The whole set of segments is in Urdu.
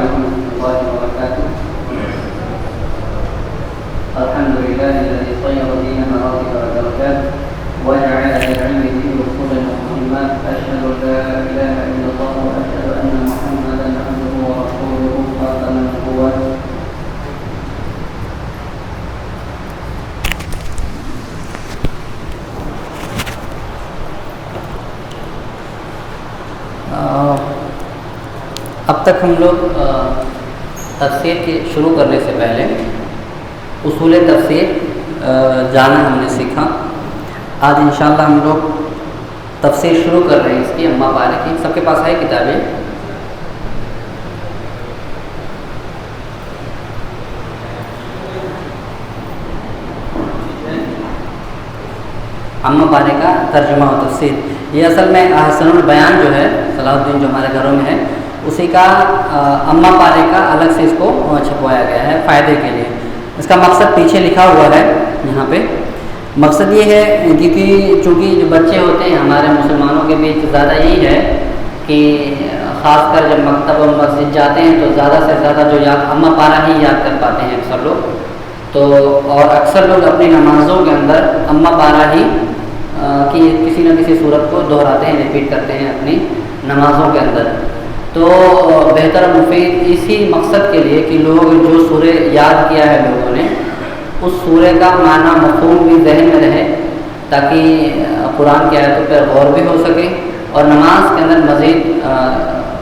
عليكم ورحمة الله وبركاته. الحمد لله الذي صير دين مراتب ودرجات وجعل للعلم فيه رسول ومهمات. أشهد أن لا إله إلا الله وأشهد أن محمدا عبده ورسوله خاتم النبوات. اب تک ہم لوگ تفسیر کے شروع کرنے سے پہلے اصول تفسیر جانا ہم نے سیکھا. آج انشاءاللہ ہم لوگ تفسیر شروع کر رہے ہیں اس کی اما پارے کی. سب کے پاس ہے کتابیں؟ اما پارے کا ترجمہ و تفسیر. یہ اصل میں احسن البیان جو ہے صلاح الدین جو ہمارے گھروں میں ہے اسی کا اما پارے کا الگ سے اس کو چھپوایا گیا ہے فائدے کے لیے. اس کا مقصد پیچھے لکھا ہوا ہے یہاں پہ. مقصد یہ ہے کیونکہ چونکہ جو بچے ہوتے ہیں ہمارے مسلمانوں کے بیچ زیادہ یہی ہے کہ خاص کر جب مکتب و مسجد جاتے ہیں تو زیادہ سے زیادہ جو اما پارا ہی یاد کر پاتے ہیں اکثر لوگ. تو اور اکثر لوگ اپنی نمازوں کے اندر اما پارا ہی کی کسی نہ کسی صورت کو دہراتے ہیں، ریپیٹ کرتے ہیں اپنی نمازوں کے اندر. تو بہتر مفید اسی مقصد کے لیے کہ لوگ جو سورہ یاد کیا ہے لوگوں نے اس سورہ کا معنی مفہوم بھی ذہن میں رہے تاکہ قرآن کی آیتوں پر غور بھی ہو سکے اور نماز کے اندر مزید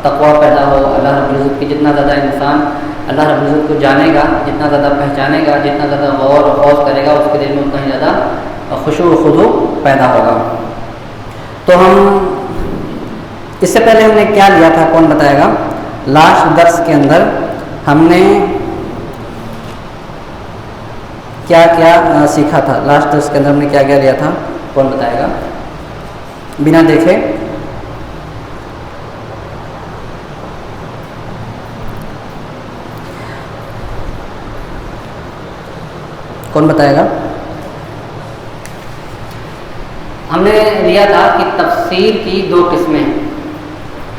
تقویٰ پیدا ہو. اللہ رب العزت کی جتنا زیادہ انسان اللہ رب العزت کو جانے گا، جتنا زیادہ پہچانے گا، جتنا زیادہ غور و خوف کرے گا اس کے دل میں اتنا ہی زیادہ خشوع و خضوع پیدا ہوگا. تو ہم اس سے پہلے ہم نے کیا لیا تھا کون بتائے گا؟ لاسٹ درس کے اندر ہم نے کیا کیا سیکھا تھا؟ لاسٹ درس کے اندر ہم نے کیا کیا لیا تھا کون بتائے گا بنا دیکھے؟ کون بتائے گا؟ ہم نے لیا تھا کہ تفسیر کی دو قسمیں ہیں.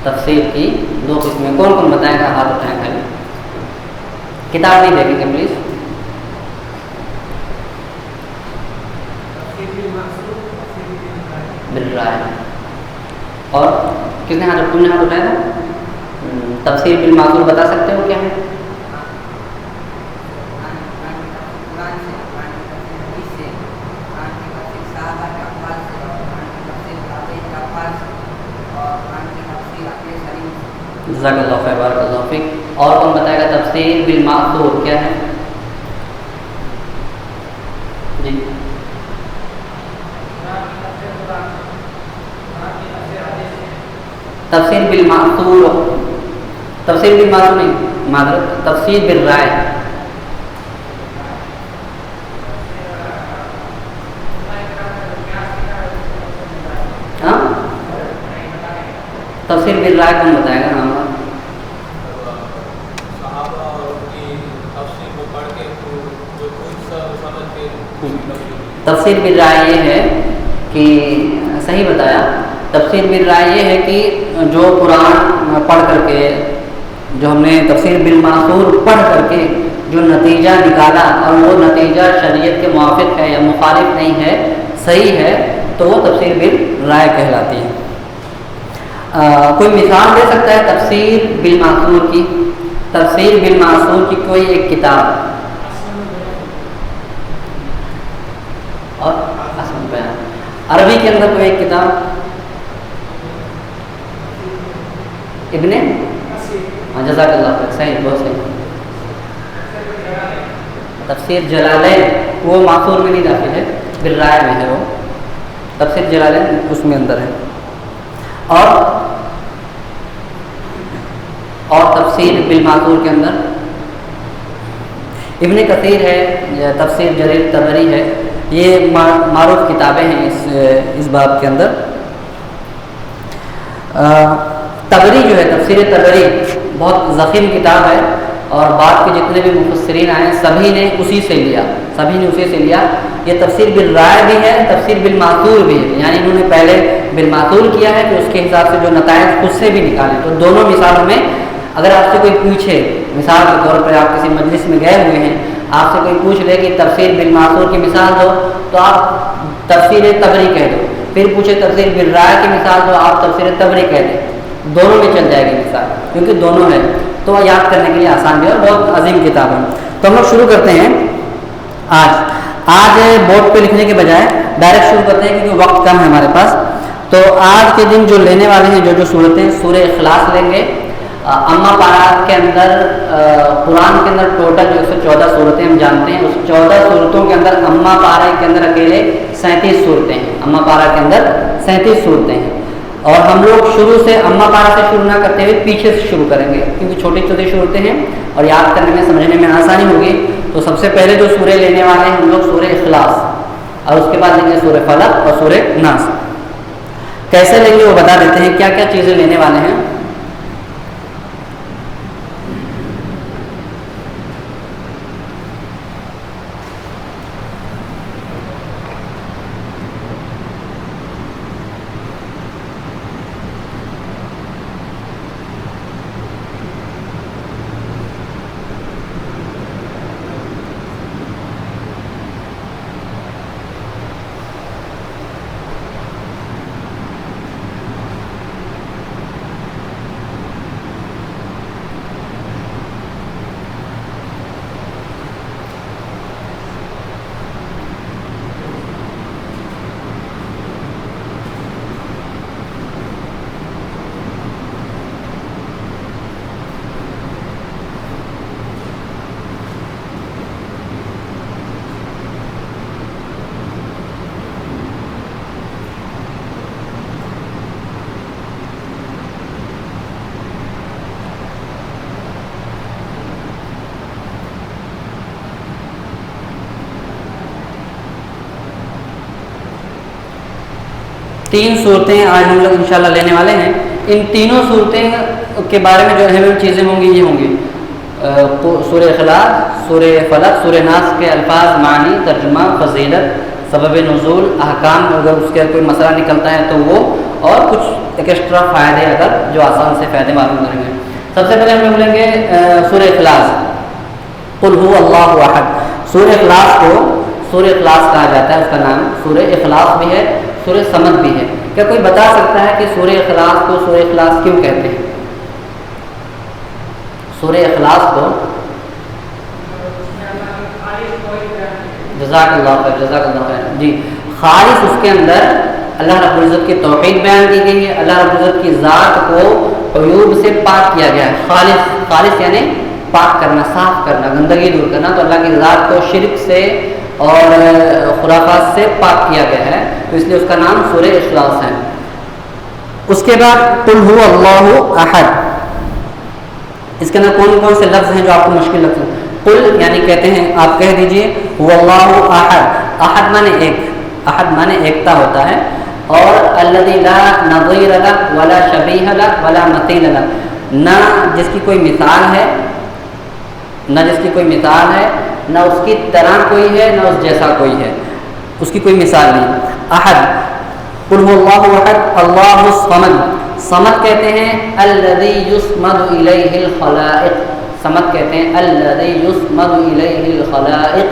تفسیر کی دو قسمیں کون کون بتائے گا؟ ہاتھ اٹھائیں خالی. کتاب نہیں دیکھیں گے پلیز. بالرائے. اور کس نے ہاتھ؟ تم نے ہاتھ اٹھایا تھا. تفسیر بالمعقول بتا سکتے ہو کیا ہے؟ جزاک اللہ خیر، بارک اللہ فیک. اور کون بتائے گا تفسیر بالمعقول کیا ہے؟ جی تفسیر بالمعقول. تفسیر بالمعقول نہیں، معذرت، تفسیر بالرائے. ہاں تفسیر بالرائے کون بتائے گا؟ ہاں تفسیر بالرائے یہ ہے کہ صحیح بتایا. تفسیر بالرائے یہ ہے کہ جو قرآن پڑھ کر کے جو ہم نے تفسیر بالمعصور پڑھ کر کے جو نتیجہ نکالا اور وہ نتیجہ شریعت کے موافق ہے یا مخالف نہیں ہے، صحیح ہے، تو وہ تفسیر بالرائے کہلاتی ہے. کوئی مثال دے سکتا ہے تفسیر بالمعصور کی؟ تفسیر بالمعصور کی کوئی ایک کتاب اور اصل بیان. عربی کے اندر کوئی ایک کتاب ابن جزاک اللہ خیر، صحیح، بہت صحیح. تفسیر جلالین وہ معصور میں نہیں داخل ہے، بالرائے میں ہے. وہ تفسیر جلالین اس میں اندر ہے. اور تفسیر بالمعصور کے اندر ابن کثیر ہے یا تفسیر جریر طبری ہے. یہ معروف کتابیں ہیں اس باب کے اندر. طبری جو ہے تفسیر طبری بہت ضخیم کتاب ہے اور بعد کے جتنے بھی مفسرین آئے سبھی نے اسی سے لیا. یہ تفسیر بالرائے بھی ہے، تفسیر بالمعصور بھی ہے. یعنی انہوں نے پہلے بالمعصور کیا ہے کہ اس کے حساب سے جو نتائج خود سے بھی نکالے. تو دونوں مثالوں میں اگر آپ سے کوئی پوچھے، مثال کے طور پر آپ کسی مجلس میں گئے ہوئے ہیں، آپ سے کوئی پوچھ لے کہ تفسیر بالمعثور کی مثال دو، تو آپ تفسیر تبری کہہ دو، پھر پوچھے تفسیر بالرائے کی مثال دو، آپ تفسیر تبری کہہ دیں، دونوں میں چل جائے گی مثال، کیونکہ دونوں ہے تو یاد کرنے کے لیے آسان بھی ہے اور بہت عظیم کتاب ہے۔ تو ہم لوگ شروع کرتے ہیں آج بورڈ پہ لکھنے کے بجائے ڈائریکٹ شروع کرتے ہیں کیونکہ وقت کم ہے ہمارے پاس۔ تو آج کے دن جو لینے والے ہیں جو صورتیں، سورہ اخلاص لیں گے۔ اما پارا کے اندر قرآن کے اندر ٹوٹل جو 114 صورتیں ہم جانتے ہیں، اس 14 صورتوں کے اندر اما پارا کے اندر اکیلے 37 صورتیں ہیں۔ اما پارا کے اندر 37 صورتیں ہیں، اور ہم لوگ شروع سے اما پارا سے شروع نہ کرتے ہوئے پیچھے سے شروع کریں گے، کیونکہ چھوٹی چھوٹی صورتیں ہیں اور یاد کرنے میں سمجھنے میں آسانی ہوگی۔ تو سب سے پہلے جو سورہ لینے والے ہیں ہم لوگ سورہ اخلاص، اور اس کے بعد لیں گے سورہ فلق اور سورہ ناس۔ کیسے لیں گے وہ بتا دیتے ہیں، کیا کیا چیزیں لینے والے ہیں۔ تین صورتیں آج ہم لوگ انشاءاللہ لینے والے ہیں۔ ان تینوں صورتیں کے بارے میں جو اہم چیزیں ہوں گی یہ ہوں گی سورہ اخلاص، سورہ فلق، سورہ ناس کے الفاظ، معنی، ترجمہ، فضیلت، سبب نزول، احکام، اگر اس کے کوئی مسئلہ نکلتا ہے تو وہ، اور کچھ ایکسٹرا فائدے اگر جو آسان سے فائدے معلوم کریں گے۔ سب سے پہلے ہم لوگ لیں گے سورہ اخلاص، قل هو اللہ احد۔ سورہ اخلاص کو سورہ اخلاص کہا جاتا ہے، اس کا نام سورہ اخلاص بھی ہے، سورہ صمد بھی ہے۔ کیا کوئی بتا سکتا ہے کہ سورہ اخلاص کو سورہ اخلاص کیوں کہتے ہیں؟ سورہ اخلاص کو جزاک اللہ خیر، جزاک اللہ خیر جی، خالص اس کے اندر اللہ رب العزت کی توحید بیان کی گئی ہے، اللہ رب العزت کی ذات کو عیوب سے پاک کیا گیا ہے۔ خالص، خالص یعنی پاک کرنا، صاف کرنا، گندگی دور کرنا، تو اللہ کی ذات کو شرک سے اور خرافات سے پاک کیا گیا ہے، تو اس لیے اس کا نام سورہ اخلاص ہے۔ اس کے بعد قل هو اللہ احد، اس کے اندر کون کون سے لفظ ہیں جو آپ کو مشکل لگتے ہیں؟ قل یعنی کہتے ہیں، آپ کہہ دیجئے هو اللہ احد۔ احد مانے ایک، احد مانے ایکتا ہوتا ہے، اور الذی لا نظیر لہ ولا شبیہ لہ ولا مثیل لہ، نہ جس کی کوئی مثال ہے، نہ جس کی کوئی مثال ہے، نہ اس کی طرح کوئی ہے، نہ اس جیسا کوئی ہے، اس کی کوئی مثال نہیں۔ احد، قل هو اللہ احد اللہ الصمد۔ صمد کہتے ہیں الذی یصمد الیہ الخلائق، صمد کہتے ہیں الذی یصمد الیہ الخلائق،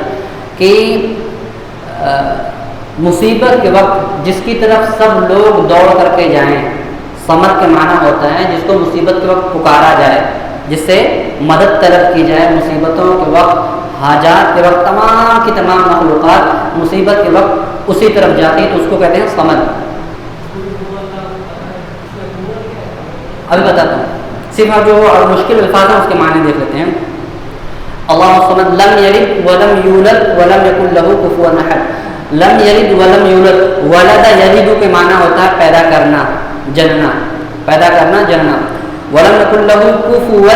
کہ مصیبت کے وقت جس کی طرف سب لوگ دوڑ کر کے جائیں۔ صمد کے معنی ہوتا ہے جس کو مصیبت کے وقت پکارا جائے، جس سے مدد طلب کی جائے، مصیبتوں کے وقت، حاجات کے وقت تمام کی تمام مخلوقات مصیبت کے وقت اسی طرف جاتی ہے، تو اس کو کہتے ہیں صمد۔ ابھی بتاتا ہوں، صرف جو مشکل الفاظ ہیں اس کے معنی دیکھ لیتے ہیں۔ اللہ الصمد لم یلد ولم یولد ولم یکن لہ کفوا احد۔ لم یلد ولم یولد، ولد یلد کے معنی ہوتا ہے پیدا کرنا، جننا، پیدا کرنا، جننا۔ ولم یکن لہ کفوا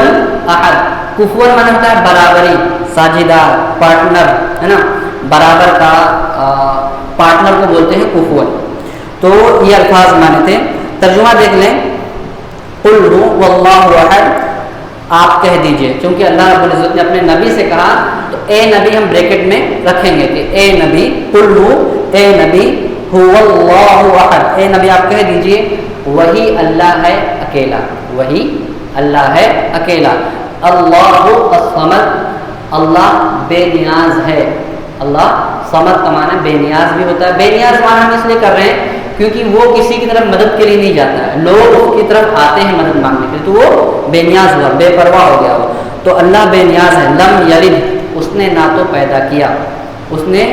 احد، کفوا معنی ہوتا ہے برابری، ساجھیدار، پارٹنر، ہے نا، برابر کا پارٹنر کو بولتے ہیں کفوا۔ تو یہ الفاظ معنی تھے۔ ترجمہ دیکھ لیں، قل هو اللہ احد، آپ کہہ دیجئے، چونکہ اللہ رب العزت نے اپنے نبی سے کہا تو اے نبی ہم بریکٹ میں رکھیں گے کہ اے نبی، قل ہو، اے نبی، هو اللہ احد، اے نبی آپ کہہ دیجئے وہی اللہ ہے اکیلا، وہی اللہ ہے اکیلا. اللہ الصمد, اللہ بے نیاز ہے. اللہ صمد کا معنی بے نیاز بھی ہوتا ہے. بے نیاز معنی ہم اس لیے کر رہے ہیں کیونکہ وہ کسی کی طرف مدد کے لیے نہیں جاتا ہے, لوگ اس کی طرف آتے ہیں مدد مانگنے کے لیے, تو وہ بے نیاز ہوا, بے پرواہ ہو گیا وہ. تو اللہ بے نیاز ہے. لم یلد, اس نے نہ تو پیدا کیا, اس نے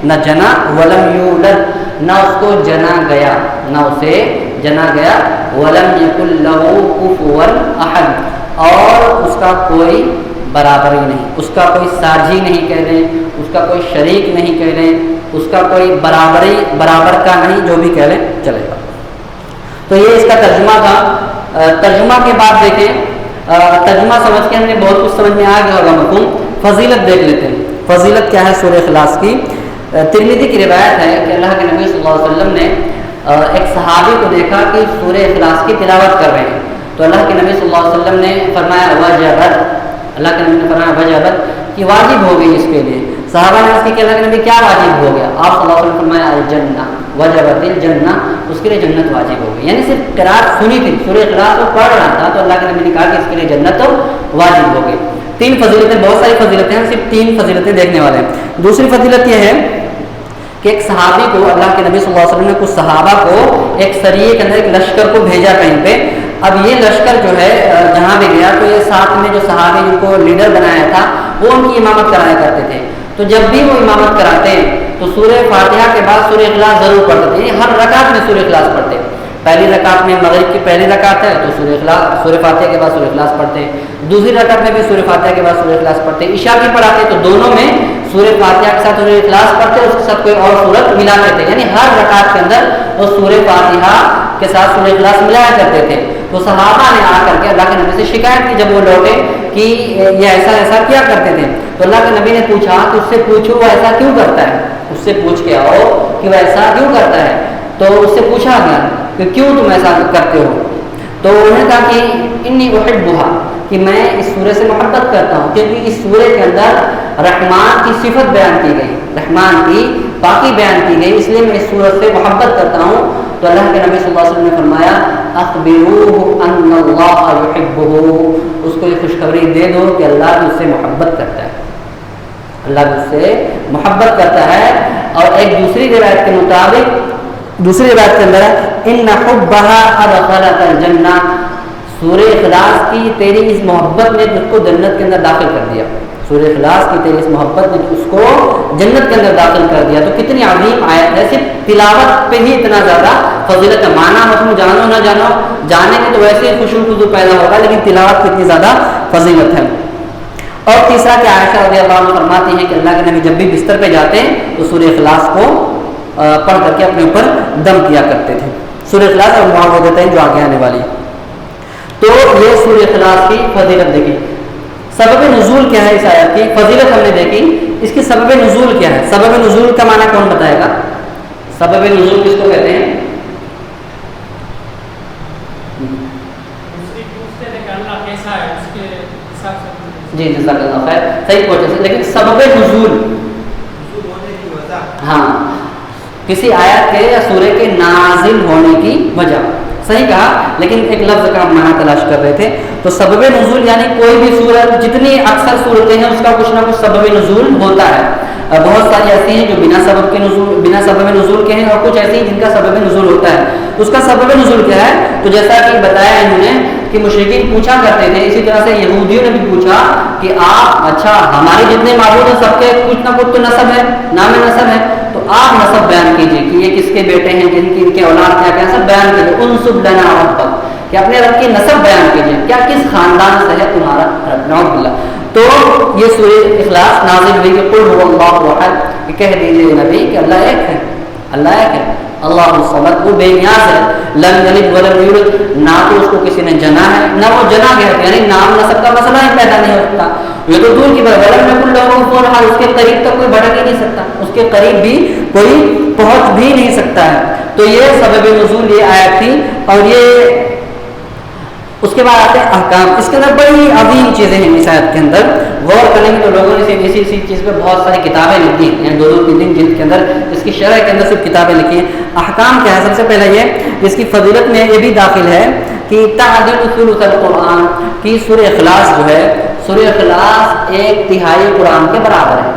نہ جنا, ولم یولد, نہ اس کو جنا گیا, نہ اسے جنا گیا, ولم یکن لہ کفوا احد, اور اس کا کوئی برابری نہیں, اس کا کوئی ساجی نہیں کہہ رہے, اس کا کوئی شریک نہیں کہہ رہے, اس کا کوئی برابر کا نہیں, جو بھی کہہ لیں چلے گا. تو یہ اس کا ترجمہ تھا. ترجمہ کے بعد دیکھیں, ترجمہ سمجھ کے ہم نے بہت کچھ سمجھ میں آ گیا ہوگا مفہوم. فضیلت دیکھ لیتے ہیں. فضیلت کیا ہے سورہ اخلاص کی؟ ترمذی کی روایت ہے کہ اللہ کے نبی صلی اللہ علیہ وسلم نے ایک صحابی کو دیکھا کہ سورہ اخلاص کی تلاوت کر رہے ہیں, تو اللہ کے نبی صلی اللہ علیہ وسلم نے فرمایا وجبت, اللہ کے نبی نے فرمایا وجبت, کہ واجب ہو گئی اس کے لیے. صحابہ نے اس کی کہ اللہ کے نبی کیا واجب ہو گیا؟ آپ صلی اللہ علیہ وسلم نے فرمایا الجنہ, وجبت الجنہ, اس کے لیے جنت واجب ہو گئی. یعنی صرف قرات سنی تھی, سورہ اخلاص کو پڑھ رہا تھا, تو اللہ کے نبی نے کہا کہ اس کے لیے جنت واجب ہو گئی. 3 فضیلتیں, بہت ساری فضیلتیں ہیں, صرف 3 فضیلتیں دیکھنے والے ہیں. دوسری فضیلت یہ ہے کہ ایک صحابی کو اللہ کے نبی صلی اللہ علیہ وسلم نے کچھ صحابہ کو ایک سریے کے اندر ایک لشکر کو بھیجا کہیں پہ. اب یہ لشکر جو ہے جہاں بھی گیا تو یہ ساتھ میں جو صحابی جن کو لیڈر بنایا تھا وہ ان کی امامت کرایا کرتے تھے. تو جب بھی وہ امامت کراتے تو سورہ فاتحہ کے بعد سورہ اخلاص ضرور پڑھتے تھے. ہر رکعت میں سورہ اخلاص پڑھتے. پہلی رکعت میں مغرب کی پہلی رکعت ہے تو سورہ فاتحہ کے بعد سورہ اخلاص پڑھتے ہیں. دوسری رکعت میں بھی سورہ فاتحہ کے بعد سورہ اخلاص پڑھتے ہیں. عشاء کی پڑھاتے تو دونوں میں سورہ فاتحہ کے ساتھ سورہ اخلاص پڑھتے, اس کے ساتھ کوئی اور سورت ملاتے تھے. یعنی ہر رکعت کے اندر وہ سورہ فاتحہ کے ساتھ سورہ اخلاص ملایا کرتے تھے. تو صحابہ نے آ کر کے اللہ کے نبی سے شکایت کی جب وہ لوٹے کہ یہ ایسا کیا کرتے تھے. تو اللہ کے نبی نے پوچھا کہ اس سے پوچھو وہ ایسا کیوں کرتا ہے, اس سے پوچھ کے آؤ کہ وہ ایسا کیوں کرتا ہے. تو اس سے پوچھا گیا کہ کیوں تم ایسا کرتے ہو. تو انہوں نے کہا کہ انی احبھا, کہ میں اس سورہ سے محبت کرتا ہوں کیونکہ اس سورہ کے اندر رحمان کی صفت بیان کی گئی, رحمان کی پاکی بیان کی گئی, اس لیے میں اس سورہ سے محبت کرتا ہوں. تو اللہ کے نبی صلی اللہ علیہ وسلم نے فرمایا اخبروہ ان اللہ یحبہ, اس کو یہ خوشخبری دے دو کہ اللہ بھی اس سے محبت کرتا ہے, اللہ بھی اس سے محبت کرتا ہے. اور ایک دوسری روایت کے مطابق, دوسری روایت کے اندر ان حبھا ادخلک الجنہ, سورہ اخلاص کی تیری اس محبت نے اس کو جنت کے اندر داخل کر دیا. سورہ اخلاص کی تیری اس محبت نے اس کو جنت کے اندر داخل کر دیا. تو کتنی عظیم آیت ہے, صرف تلاوت پہ ہی اتنا زیادہ فضیلت ہے. معنی مفہوم جانو نہ جانو, جانے کے تو ویسے ہی خشوع خضوع پیدا ہوگا, لیکن تلاوت کتنی زیادہ فضیلت ہے. اور تیسرا کہ عائشہ رضی اللہ عنہ فرماتی ہیں کہ اللہ کے نبی جب بھی بستر پہ جاتے ہیں تو سورہ اخلاص کو پڑھ کر کے اپنے اوپر دم کیا کرتے تھے. سورہ اخلاص اور معاوضتین جو آگے آنے والی. تو یہ سورہ اخلاص کی فضیلت دیکھی. سبب نزول کیا ہے اس آیت کی؟ فضیلت ہم نے دیکھی, اس کی سبب نزول کیا ہے؟ سبب نزول کا معنی کون بتائے گا؟ سبب نزول کس کو کہتے ہیں؟ جی جزاک اللہ خیر, صحیح پہنچے. لیکن سبب نزول, ہاں, کسی آیت کے یا سورے کے نازل ہونے کی وجہ, صحیح کہا. لیکن ایک لفظ کا ہم معنی تلاش کر رہے تھے. تو سبب نزول یعنی کوئی بھی سورت, جتنی اکثر صورتیں ہیں اس کا کچھ نہ کچھ سبب نزول ہوتا ہے. بہت ساری ایسی ہیں جو بنا سبب نزول کے ہیں, اور کچھ ایسی ہیں جن کا سبب نزول ہوتا ہے. اس کا سبب نزول کیا ہے؟ تو جیسا کہ بتایا انہوں نے کہ مشرکین پوچھا کرتے تھے, اسی طرح سے یہودیوں نے بھی پوچھا کہ آپ, اچھا ہمارے جتنے معبود ہیں سب کے کچھ نہ کچھ تو نسب ہے, نام نسب ہے, تو آپ نسب بیان کیجیے کہ یہ کس کے بیٹے ہیں, ان کے اولاد کیا کیا, سب بیان کیجیے. انسب لنا ربک, کہ اپنے رب کی نسب بیان کیجیے, کیا کس خاندان سے ہے تمہارا رب. نعوذ باللہ. تو یہ سورہ اخلاص نازل ہوئی کہ قل هو اللہ احد, کہ کہہ دیجیے نبی کہ اللہ ایک ہے, اللہ ایک ہے, اللہ الصمد, وہ بے نیاز ہے. لم یلد ولم یولد, نہ تو اس کو کسی نے جنا ہے نہ وہ جنا گیا, یعنی نام نسب کا مسئلہ ہی پیدا نہیں ہو سکتا. یہ تو دور کی بات, ولم یکن لہ کفوا احد, اس کے قریب تک کوئی بھٹک ہی نہیں سکتا, اس کے قریب بھی کوئی پہنچ بھی نہیں سکتا ہے. تو یہ سبب نزول یہ آیت تھی. اور یہ اس کے بعد آتے ہیں احکام. اس کے اندر بڑی عظیم چیزیں ہیں اس آیت کے اندر. غور کریں گے تو لوگوں نے اسی چیز پہ بہت ساری کتابیں لکھی ہیں, یعنی 2-3 جلد کے اندر اس کی شرح کے اندر صرف کتابیں لکھی ہیں. احکام کیا ہے؟ سب سے پہلے یہ اس کی فضیلت میں یہ بھی داخل ہے کہ تعدیل ثلث القرآن، کہ سورہ اخلاص جو ہے، سورہ اخلاص 1/3 قرآن کے برابر ہے،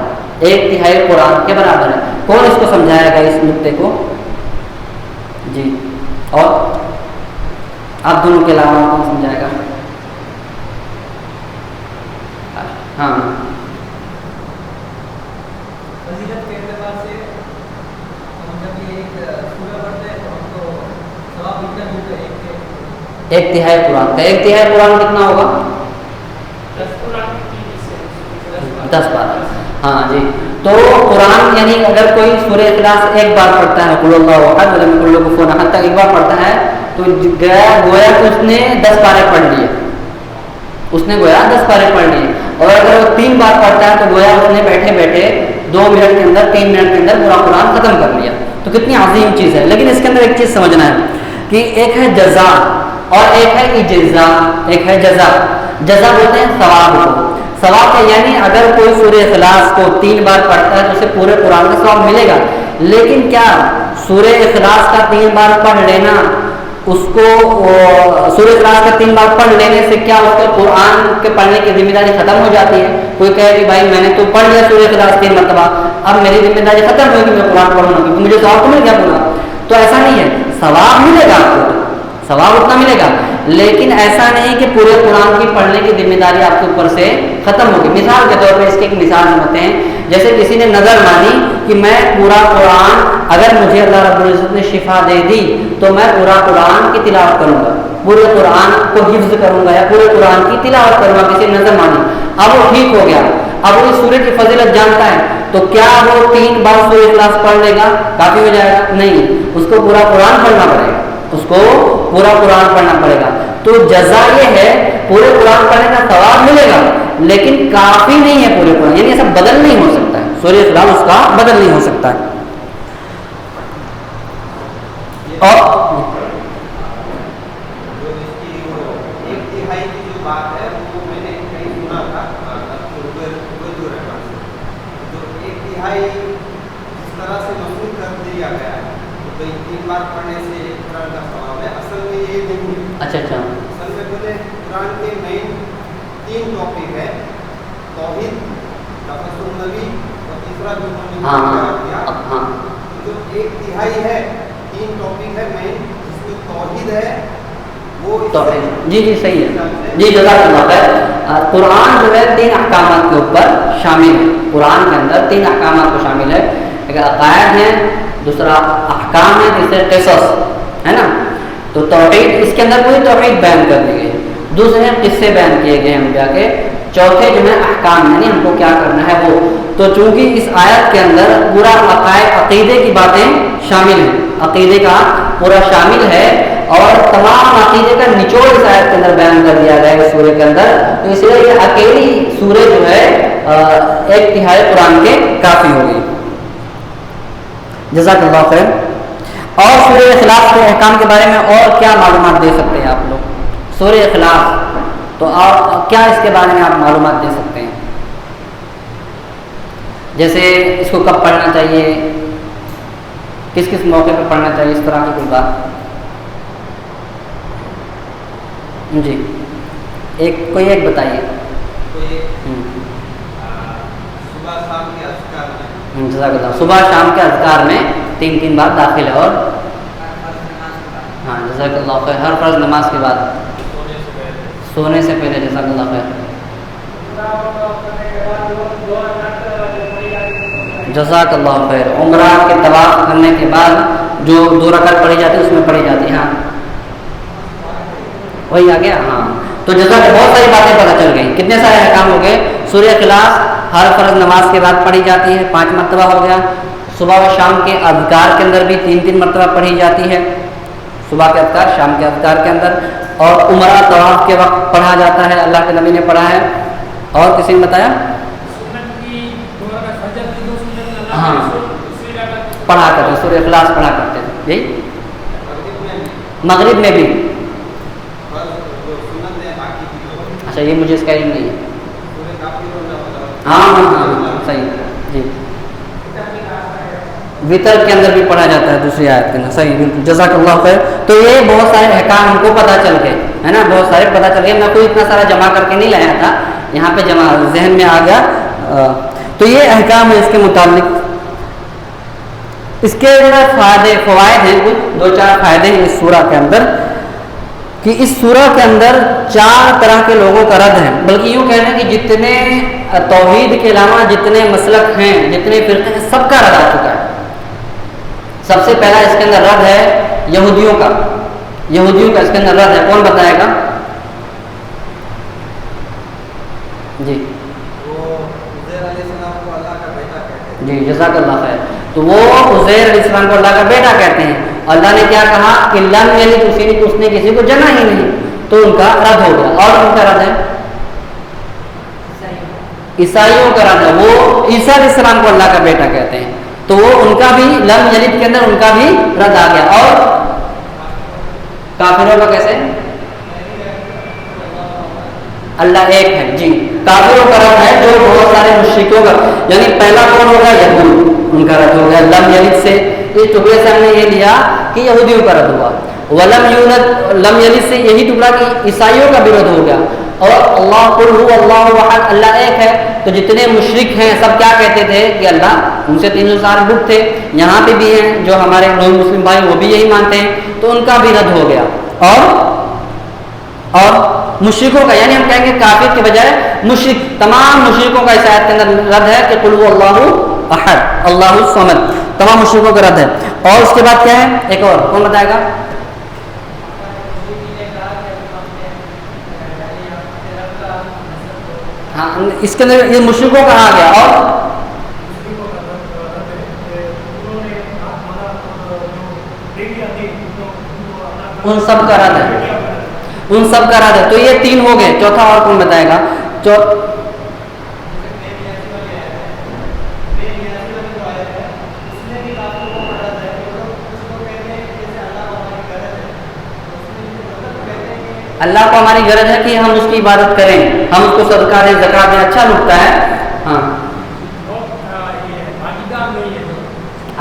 1/3 قرآن کے برابر ہے۔ کون اس کو سمجھائے گا اس نقطے کو؟ جی، اور آپ دونوں کے علاوہ کون سمجھائے گا؟ ہاں، ایک تہائی قرآن کا، 1/3 قرآن کتنا ہوگا؟ 10/12۔ ہاں جی، تو قرآن یعنی اگر کوئی سورہ اخلاص ایک بار پڑھتا ہے، قل اللہ احد ولم یکن لہ کفوا احد تک ایک بار پڑھتا ہے، تو گویا کہ اس نے 10 پارے پڑھ لیے، اس نے گویا 10 پارے پڑھ لیے۔ اور اگر وہ 3 بار پڑھتا ہے تو گویا اس نے بیٹھے بیٹھے 2 منٹ کے اندر، 3 منٹ کے اندر پورا قرآن ختم کر لیا۔ تو کتنی عظیم چیز ہے۔ لیکن اس کے اندر ایک چیز سمجھنا ہے کہ ایک ہے جزا اور ایک ہے اجزا، ایک ہے جزا۔ جزا بولتے ہیں ثواب کو، ثواب ہے یعنی اگر کوئی سورہ اخلاص کو 3 بار پڑھتا ہے تو اسے پورے قرآن کا ثواب ملے گا۔ لیکن کیا سورہ اخلاص کا 3 بار پڑھ لینا، اس کو سورہ اخلاص کا 3 بار پڑھ لینے سے کیا اس کو قرآن کے پڑھنے کی ذمہ داری ختم ہو جاتی ہے؟ کوئی کہے کہ بھائی میں نے تو پڑھ لیا سورہ اخلاص 3 مرتبہ، اب میری ذمہ داری ختم ہوگی، میں قرآن پڑھوں گا کیونکہ مجھے ثواب تو مل گیا پورا۔ تو ایسا نہیں ہے، ثواب ملے گا آپ کو، ثواب اتنا ملے گا، لیکن ایسا نہیں کہ پورے قرآن کی پڑھنے کی ذمہ داری آپ کے اوپر سے ختم ہوگی۔ مثال کے طور پہ اس کی ایک مثال سمجھتے ہیں، جیسے کسی نے نظر مانی کہ میں پورا قرآن، اگر مجھے اللہ رب العزت نے شفا دے دی تو میں پورا قرآن کی تلاوت کروں گا، پورے قرآن کو حفظ کروں گا یا پورے قرآن کی تلاوت کروں گا، کسی نے نظر مانی، اب وہ ٹھیک ہو گیا، اب وہ اس سورہ کی فضیلت جانتا ہے، تو کیا وہ 3 بار سورہ اخلاص پڑھ لے گا؟ کافی ہو جائے گا؟ نہیں، اس کو پورا قرآن پڑھنا پڑے گا، اس کو پورا قرآن پڑھنا پڑے گا۔ تو جزا یہ ہے، پورے قرآن پڑھنے کا ثواب ملے گا لیکن کافی نہیں ہے پورے قرآن، یعنی ایسا بدل نہیں ہو سکتا ہے، سورہ اخلاص اس کا بدل نہیں ہو سکتا ہے۔ اور اچھا اچھا، اصل میں بولے قرآن کے مین 3 ٹاپک ہے، توحید، تفسیر النبی اور تیسرا جو انہوں نے کیا، جو 1/3 ہے، 3 ٹاپک ہے مین، جس میں توحید ہے، وہ توحید، جی جی صحیح ہے، جی جزاک اللہ خیر۔ قرآن جو ہے 3 احکامات کے اوپر شامل ہے، قرآن کے اندر 3 احکامات کو شامل ہے، ایک عقائد ہے، دوسرا احکام ہے، تیسرا قصص ہے نا۔ تو توحید، اس کے اندر پوری توحید بیان کر دی گئی، دوسرے قصے بیان کیے گئے انبیاء کے، چوتھے جو ہے احکام یعنی ہم کو کیا کرنا ہے وہ۔ تو چونکہ اس آیت کے اندر پورا عقائد، عقیدے کی باتیں شامل ہیں، عقیدے کا پورا شامل ہے اور تمام عقیدے کا نچوڑ اس آیت کے اندر بیان کر دیا گیا ہے سورہ کے اندر، تو اس لیے یہ اکیلی سورہ جو ہے 1/3 قرآن کے کافی ہوگی۔ جزاک اللہ خیر۔ اور سورہ اخلاص کے احکام کے بارے میں اور کیا معلومات دے سکتے ہیں آپ لوگ؟ سورہ اخلاص تو آپ کیا اس کے بارے میں آپ معلومات دے سکتے ہیں؟ جیسے اس کو کب پڑھنا چاہیے، کس کس موقع پہ پڑھنا چاہیے، اس طرح کی کوئی بات؟ جی ایک بتائیے۔ صبح شام کے اذکار میں، جزاک اللہ، صبح شام کے اذکار میں 3 بار داخل ہے، اور ہاں جزاک اللہ خیر، ہر فرض نماز کے بعد، سونے سے پہلے، جزاک اللہ خیر، جزاک اللہ خیر، عمرہ کے طواف کرنے کے بعد جو 2 رکعت پڑھی جاتی ہے اس میں پڑھی جاتی ہے، ہاں وہی آ گیا، ہاں۔ تو جزاک، بہت ساری باتیں پتہ چل گئی، کتنے سارے احکام ہو گئے۔ سورہ اخلاص ہر فرض نماز کے بعد پڑھی جاتی ہے، 5 مرتبہ ہو گیا۔ صبح و شام کے اذکار کے اندر بھی 3 مرتبہ پڑھی جاتی ہے، صبح کے اذکار، شام کے اذکار کے اندر، اور عمرہ طواف کے وقت پڑھا جاتا ہے، اللہ کے نبی نے پڑھا ہے۔ اور کسی نے بتایا؟ ہاں پڑھا کرتے، سورہ اخلاص پڑھا کرتے تھے، یہی مغرب میں بھی۔ اچھا یہ مجھے اس کا علم نہیں ہے، ہاں ہاں ہاں صحیح، جی وطر کے اندر بھی پڑھا جاتا ہے دوسری آیت کے اندر. صحیح, بالکل, جزاک اللہ خیر. تو یہ بہت سارے احکام ہم کو پتہ چل گئے, ہے نا, بہت سارے پتہ چل گئے. میں کوئی اتنا سارا جمع کر کے نہیں لایا تھا, یہاں پہ جمع ذہن میں آ گیا. تو یہ احکام ہے اس کے متعلق. اس کے فوائد ہیں, کچھ 2-4 فائدے ہیں اس سورہ کے اندر, کہ اس سورہ کے اندر 4 طرح کے لوگوں کا رد ہے. بلکہ یوں کہہ رہے ہیں کہ جتنے توحید کے علاوہ جتنے مسلک ہیں, جتنے فرقے ہیں, سب کا رد آ چکا ہے. سب سے پہلا اس کے اندر رد ہے یہودیوں کا. یہودیوں کا اس کے اندر رد ہے. کون بتائے گا؟ جی جی, جزاک اللہ خیر. تو وہ عزیر علیہ السلام کو اللہ کا بیٹا کہتے ہیں. اللہ نے کیا کہا کہ لم یلد, اس نے کسی کو جنا ہی نہیں, تو ان کا رد ہو گیا. اور ان کا رد ہے عیسائیوں کا رد ہے, وہ عیسیٰ علیہ السلام کو اللہ کا بیٹا کہتے ہیں, تو وہ ان کا بھی لم یلد کے اندر ان کا بھی رد آ گیا. اور کافروں کا کیسے؟ اللہ ایک ہے. جی, کافروں کا رد ہے جو بہت سارے مشرکوں کا, یعنی پہلا کون ہوگا؟ یہود, ان کا رد ہو گیا لم یلد سے. اس ٹکڑے سے ہم نے یہ لیا کہ یہودیوں کا رد ہوا. ولم یولد, لم یلد سے یہی ٹکڑا کہ عیسائیوں کا بھی رد ہو گیا. اور اللہ قل هو اللہ احد, اللہ ایک ہے. تو جتنے مشرک ہیں سب کیا کہتے تھے کہ اللہ, ان سے 360 بت تھے, یہاں پہ بھی ہیں جو ہمارے نون مسلم بھائی وہ بھی یہی مانتے ہیں, تو ان کا بھی رد ہو گیا. اور مشرکوں کا, یعنی ہم کہیں گے کافر کے بجائے مشرک, تمام مشرکوں کا اس آیت کے اندر رد ہے کہ قل هو اللہ احد اللہ الصمد, تمام مشرکوں کا رد ہے. اور اس کے بعد کیا ہے, ایک اور کون بتائے گا؟ ہاں, اس کے اندر یہ مشرکوں کا آ گیا. اور ان سب کا رد ہے, ان سب کا رد ہے. تو یہ 3 ہو گئے. چوتھا اور کون بتائے گا؟ اللہ کو ہماری غرض ہے کہ ہم اس کی عبادت کریں, ہم اس کو صدقہ دیں, زکات دیں, اچھا لگتا ہے. ہاں,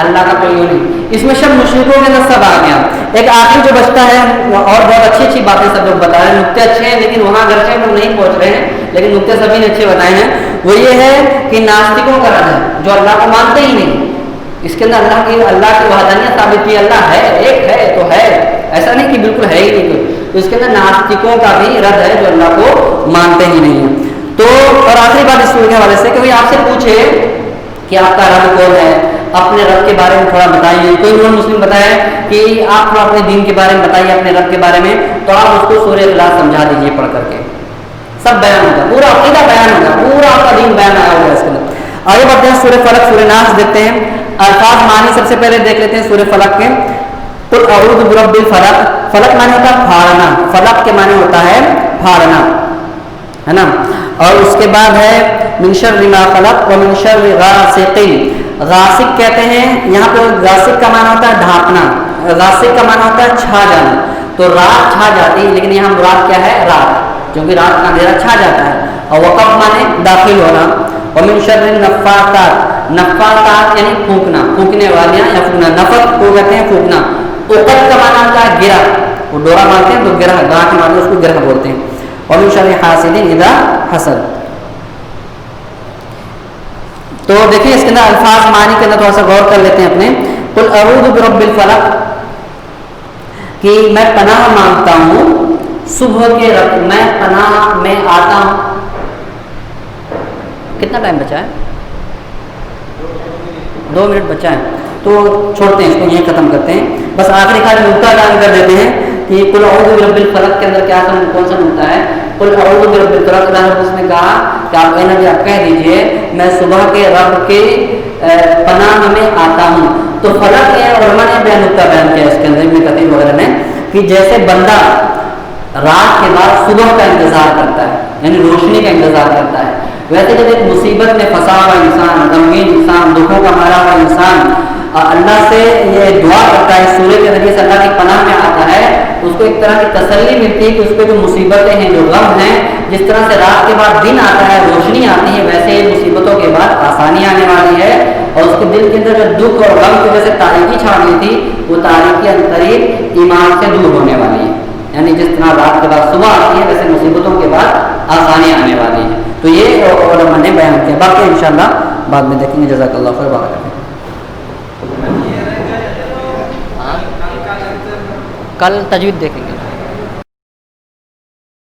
اللہ کا کوئی نہیں. اس میں سب مشرکوں کے اندر سب آ گیا. ایک آخر جو بچتا ہے, اور بہت اچھی اچھی باتیں سب لوگ بتا رہے ہیں, نقطے اچھے ہیں, لیکن وہاں اگرچہ ہم نہیں پہنچ رہے ہیں, لیکن نقطے سبھی نے اچھے بتائے ہیں. وہ یہ ہے کہ ناستکوں کا رد ہے جو اللہ کو مانتے ہی نہیں. اس کے اندر اللہ کی وحدانیت ثابت کی, اللہ ہے, ایک ہے تو ہے, ایسا نہیں کہ بالکل ہے ہی نہیں کوئی. تو اس کے اندر ناستکوں کا بھی رد ہے جو اللہ کو مانتے ہی نہیں ہیں. تو اور آخری بات اس سورہ کے حوالے سے کہ کوئی آپ سے پوچھے کہ آپ کا رب کون ہے, اپنے رب کے بارے میں تھوڑا بتائیے. کوئی نون مسلم بتائے کہ آپ کو اپنے دین کے بارے میں بتائیے, اپنے رب کے بارے میں, تو آپ اس کو سورہ اخلاص سمجھا دیجیے پڑھ کر کے. سب بیان ہوگا, پورا عقیدہ بیان ہوگا, پورا آپ کا دین بیان آیا ہوگا اس کے اندر. آگے بڑھتے ہیں, سورہ فلق, سورہ ناس دیکھتے ہیں. الفاظ معنی سب سے پہلے دیکھ لیتے ہیں سورہ فلق کے. قل اعوذ برب الفلق, فلق معنی ہوتا ہے پھاڑنا, فلق کے معنی ہوتا ہے پھاڑنا, ہے نا. اور اس کے بعد ہے من شر ما خلق ومن شر غاسق. غاسق کہتے ہیں, یہاں پہ غاسق کا معنی ہوتا ہے ڈھانپنا, غاسق کا معنی ہوتا ہے چھا جانا. تو رات چھا جاتی ہے, لیکن یہاں مراد کیا ہے؟ رات, کیونکہ رات کا اندھیرا چھا جاتا ہے. اور وقف معنی داخل ہونا. ومن شر النفاثات, نفاثات یعنی پھونکنا, پھونکنے والیاں یا پھونکنا, نفث کو کہتے ہیں پھونکنا. عقد کا معنی ہوتا ہے گرہ, وہ ڈورا مارتے ہیں تو گرہ, گانٹھ مارتے ہیں اس کو گرہ بولتے ہیں. ومن شر حاسد اذا حسد. تو دیکھیں اس کے اندر الفاظ معنی کے اندر تھوڑا سا غور کر لیتے ہیں اپنے. قل اعوذ برب الفلق, کہ میں پناہ مانگتا ہوں صبح کے رب, میں پناہ میں آتا ہوں. کتنا ٹائم بچا ہے؟ 2 منٹ بچا ہے, تو چھوڑتے ہیں اس کو, یہیں ختم کرتے ہیں. بس آخری خالی نقطہ بیان کر دیتے ہیں کہ قل اعوذ برب الفلق کے اندر کیا کون سا نقطہ ہے؟ قل اعوذ برب الفلق, اللہ نے اس نے کہا کہ آپ نبی آپ کہہ دیجئے میں صبح کے رب کے پناہ میں آتا ہوں. تو فلق ہے, علماء نے بیان نقطہ بیان کیا اس کے اندر, ابن کثیر وغیرہ نے, کہ جیسے بندہ رات کے بعد صبح کا انتظار کرتا ہے, یعنی روشنی کا انتظار کرتا ہے, ویسے جب ایک مصیبت میں پھنسا ہوا انسان, غمگین انسان, دکھوں کا مارا ہوا انسان اللہ سے یہ دعا کرتا ہے, سورہ کے ذریعے سے اللہ کی پناہ میں آتا ہے, اس کو ایک طرح کی تسلی ملتی ہے کہ اس پہ جو مصیبتیں ہیں, جو غم ہیں, جس طرح سے رات کے بعد دن آتا ہے, روشنی آتی ہے, ویسے یہ مصیبت مصیبتوں کے بعد آسانی آنے والی ہے، اور اس کے دل کے اندر جو دکھ اور غم کی وجہ سے تاریکی چھا گئی تھی، وہ تاریکی عنقریب ایمان سے دور ہونے والی ہے. یعنی جس طرح رات کے بعد صبح آتی ہے، ویسے مصیبتوں کے بعد آسانی آنے والی ہے. تو یہ علماء نے بیان کیا. باقی انشاءاللہ بعد میں دیکھیں گے. جزاک اللہ خیر. بارک اللہ. کل تجوید دیکھیں گے.